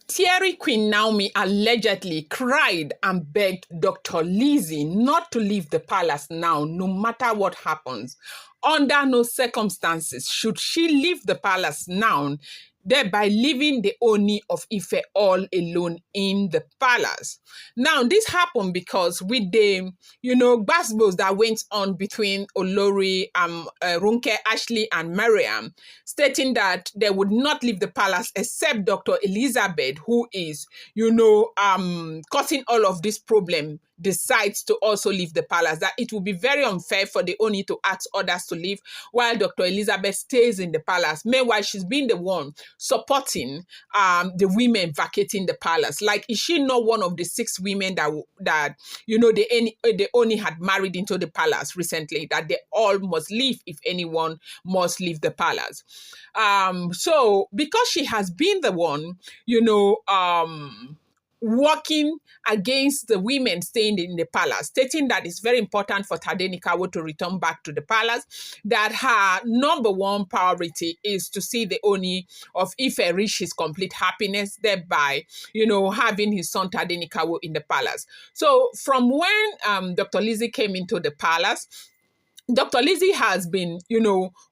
Teary Queen Naomi allegedly cried and begged Dr. Lizzy not to leave the palace now, no matter what happens. Under no circumstances should she leave the palace now, thereby leaving the Ooni of Ife all alone in the palace. Now, this happened because with the, gbasgbos that went on between Olori, Runke, Ashley, and Mariam, stating that they would not leave the palace except Dr. Elizabeth, who is, causing all of this problem, decides to also leave the palace, that it would be very unfair for the Ooni to ask others to leave while Dr. Elizabeth stays in the palace. Meanwhile, she's been the one supporting the women vacating the palace. Like, is she not one of the 6 women that the Ooni had married into the palace recently, that they all must leave if anyone must leave the palace? So because she has been the one, working against the women staying in the palace, stating that it's very important for Tadenikawo to return back to the palace, that her number one priority is to see the Ooni of Ife reach his complete happiness, thereby, having his son Tadenikawo in the palace. So from when Dr. Lizzy came into the palace, Dr. Lizzy has been,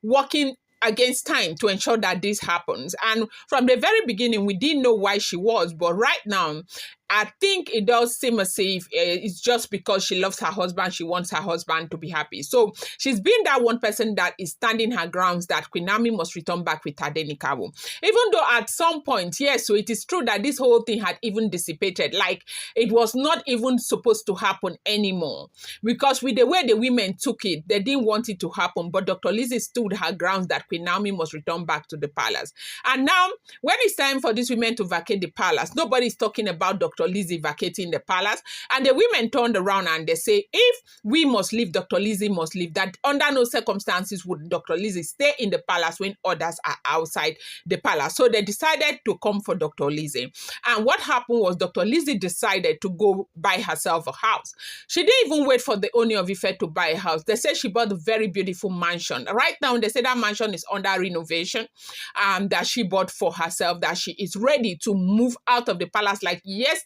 working against time to ensure that this happens. And from the very beginning, we didn't know why she was, but right now, I think it does seem as if it's just because she loves her husband. She wants her husband to be happy. So she's been that one person that is standing her grounds that Queen Naomi must return back with Tadenikawo. Even though at some point, yes, so it is true that this whole thing had even dissipated. Like, it was not even supposed to happen anymore. Because with the way the women took it, they didn't want it to happen. But Dr. Lizzy stood her grounds that Queen Naomi must return back to the palace. And now, when it's time for these women to vacate the palace, nobody's talking about Dr. Lizzy vacating the palace, and the women turned around and they say, if we must leave, Dr. Lizzy must leave, that under no circumstances would Dr. Lizzy stay in the palace when others are outside the palace. So they decided to come for Dr. Lizzy. And what happened was Dr. Lizzy decided to go buy herself a house. She didn't even wait for the Ooni of Ife to buy a house. They said she bought a very beautiful mansion. Right now, they say that mansion is under renovation, that she bought for herself, that she is ready to move out of the palace like yesterday,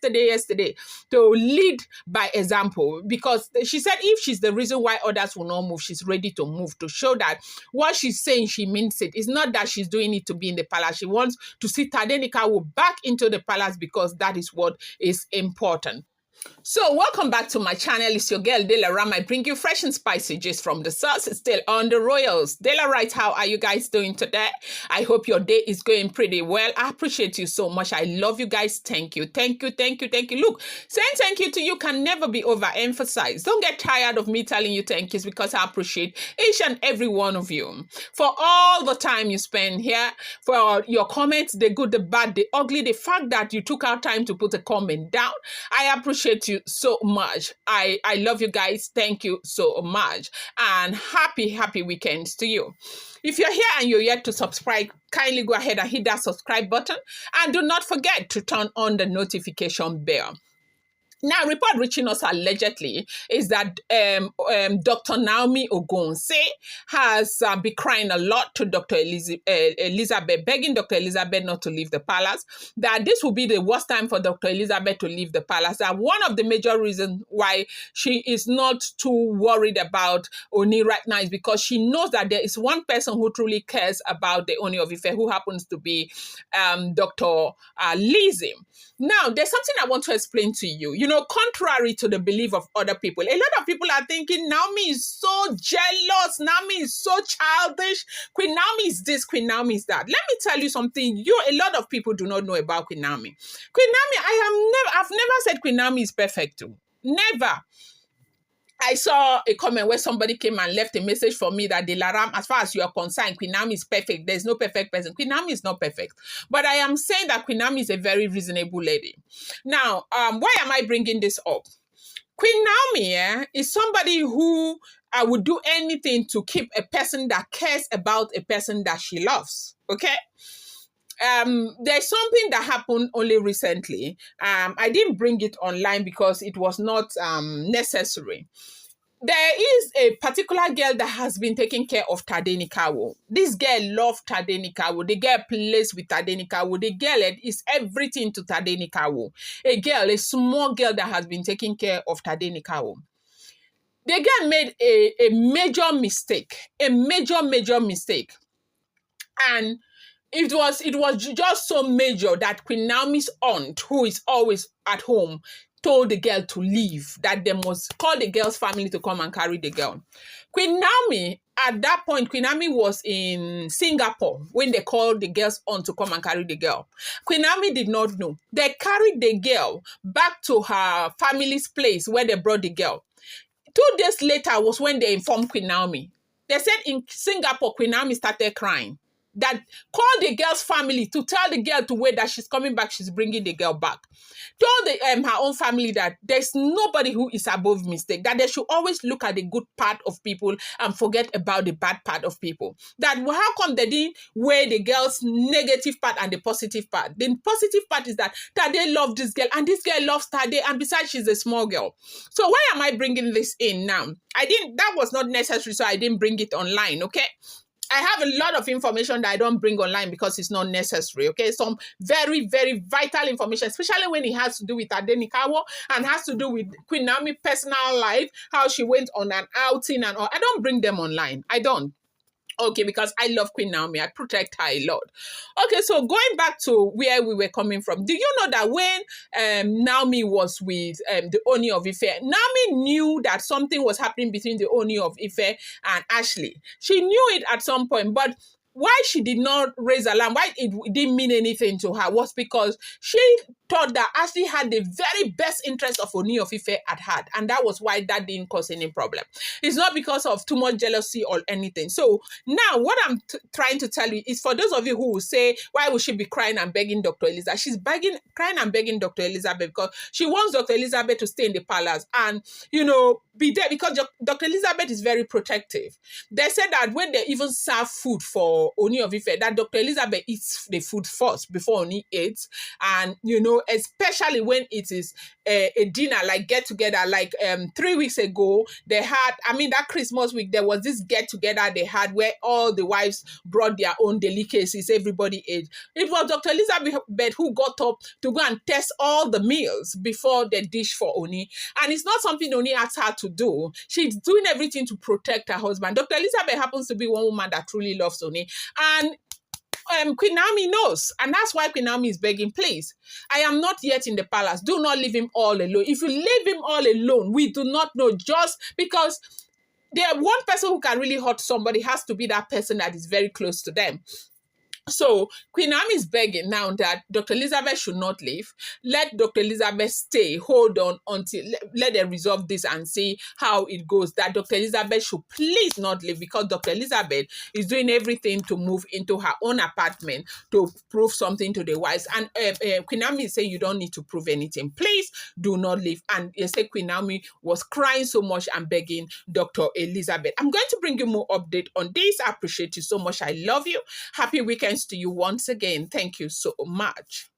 to lead by example, because she said if she's the reason why others will not move, she's ready to move, to show that what she's saying, she means it. It's not that she's doing it to be in the palace. She wants to see Tadenikawo back into the palace because that is what is important. So welcome back to my channel. It's your girl Delaram. I bring you fresh and spicy gist from the source. It's still on the royals. Dela, how are you guys doing today? I hope your day is going pretty well. I appreciate you so much. I love you guys. Thank you. Thank you. Thank you. Thank you. Look, saying thank you to you can never be overemphasized. Don't get tired of me telling you thank yous, because I appreciate each and every one of you for all the time you spend here, for your comments, the good, the bad, the ugly, the fact that you took our time to put a comment down. I appreciate you so much. I love you guys. Thank you so much. And happy weekends to you. If you're here and you're yet to subscribe, kindly go ahead and hit that subscribe button. And do not forget to turn on the notification bell. Now, report reaching us allegedly is that Dr. Naomi Ogunwusi has been crying a lot to Dr. Elizabeth, begging Dr. Elizabeth not to leave the palace, that this will be the worst time for Dr. Elizabeth to leave the palace. And one of the major reasons why she is not too worried about Ooni right now is because she knows that there is one person who truly cares about the Ooni of Ife, who happens to be Dr. Lizzy. Now, there's something I want to explain to you. Contrary to the belief of other people, a lot of people are thinking Naomi is so jealous, Naomi is so childish, Queen Naomi is this, Queen Naomi is that. Let me tell you something a lot of people do not know about Queen Naomi. Queen Naomi, I've never said Queen Naomi is perfect too. Never. I saw a comment where somebody came and left a message for me that Delaram, as far as you are concerned, Queen Naomi is perfect. There's no perfect person. Queen Naomi is not perfect. But I am saying that Queen Naomi is a very reasonable lady. Now, why am I bringing this up? Queen Naomi is somebody who would do anything to keep a person that cares about a person that she loves. Okay? There's something that happened only recently. I didn't bring it online because it was not necessary. There is a particular girl that has been taking care of Tadenikawo. This girl loved Tadenikawo. The girl plays with Tadenikawo. The girl is everything to Tadenikawo. A small girl that has been taking care of Tadenikawo. The girl made a major mistake, major mistake. And it was just so major that Queen Naomi's aunt, who is always at home, told the girl to leave, that they must call the girl's family to come and carry the girl. Queen Naomi, at that point, Queen Naomi was in Singapore when they called the girl's aunt to come and carry the girl. Queen Naomi did not know. They carried the girl back to her family's place where they brought the girl. 2 days later was when they informed Queen Naomi. They said in Singapore, Queen Naomi started crying. That called the girl's family to tell the girl to wait, that she's coming back, she's bringing the girl back. Told her own family that there's nobody who is above mistake, that they should always look at the good part of people and forget about the bad part of people. That how come they didn't weigh the girl's negative part and the positive part? The positive part is that Tade loved this girl and this girl loves Tade, and besides, she's a small girl. So why am I bringing this in now? That was not necessary, so I didn't bring it online, okay? I have a lot of information that I don't bring online because it's not necessary, okay? Some very, very vital information, especially when it has to do with Tadenikawo and has to do with Queen Naomi's personal life, how she went on an outing and all. I don't bring them online. I don't. Okay, because I love Queen Naomi. I protect her a lot. Okay, so going back to where we were coming from, do you know that when Naomi was with the Ooni of Ife, Naomi knew that something was happening between the Ooni of Ife and Ashley. She knew it at some point, but why she did not raise alarm, why it didn't mean anything to her, was because she thought that Ashley had the very best interest of Ooni of Ife at heart, and that was why that didn't cause any problem. It's not because of too much jealousy or anything. So now what I'm trying to tell you is, for those of you who will say, why would she be crying and begging Dr. Elizabeth? She's crying and begging Dr. Elizabeth because she wants Dr. Elizabeth to stay in the palace and, be there, because Dr. Elizabeth is very protective. They said that when they even serve food for Ooni of Ife, that Dr. Elizabeth eats the food first before Ooni eats. And, especially when it is a dinner, like get together, like 3 weeks ago, they had, that Christmas week, there was this get together they had where all the wives brought their own delicacies, everybody ate. It was Dr. Elizabeth who got up to go and test all the meals before the dish for Ooni. And it's not something Ooni asked her to do. She's doing everything to protect her husband. Dr. Elizabeth happens to be one woman that truly loves Ooni. And Queen Naomi knows, and that's why Queen Naomi is begging, please, I am not yet in the palace. Do not leave him all alone. If you leave him all alone, we do not know, just because one person who can really hurt somebody has to be that person that is very close to them. So Queen Naomi is begging now that Dr. Elizabeth should not leave. Let Dr. Elizabeth stay. Hold on until let them resolve this and see how it goes. That Dr. Elizabeth should please not leave, because Dr. Elizabeth is doing everything to move into her own apartment to prove something to the wives. And Queen Naomi is saying, you don't need to prove anything. Please do not leave. And you say Queen Naomi was crying so much and begging Dr. Elizabeth. I'm going to bring you more update on this. I appreciate you so much. I love you. Happy weekend to you once again. Thank you so much.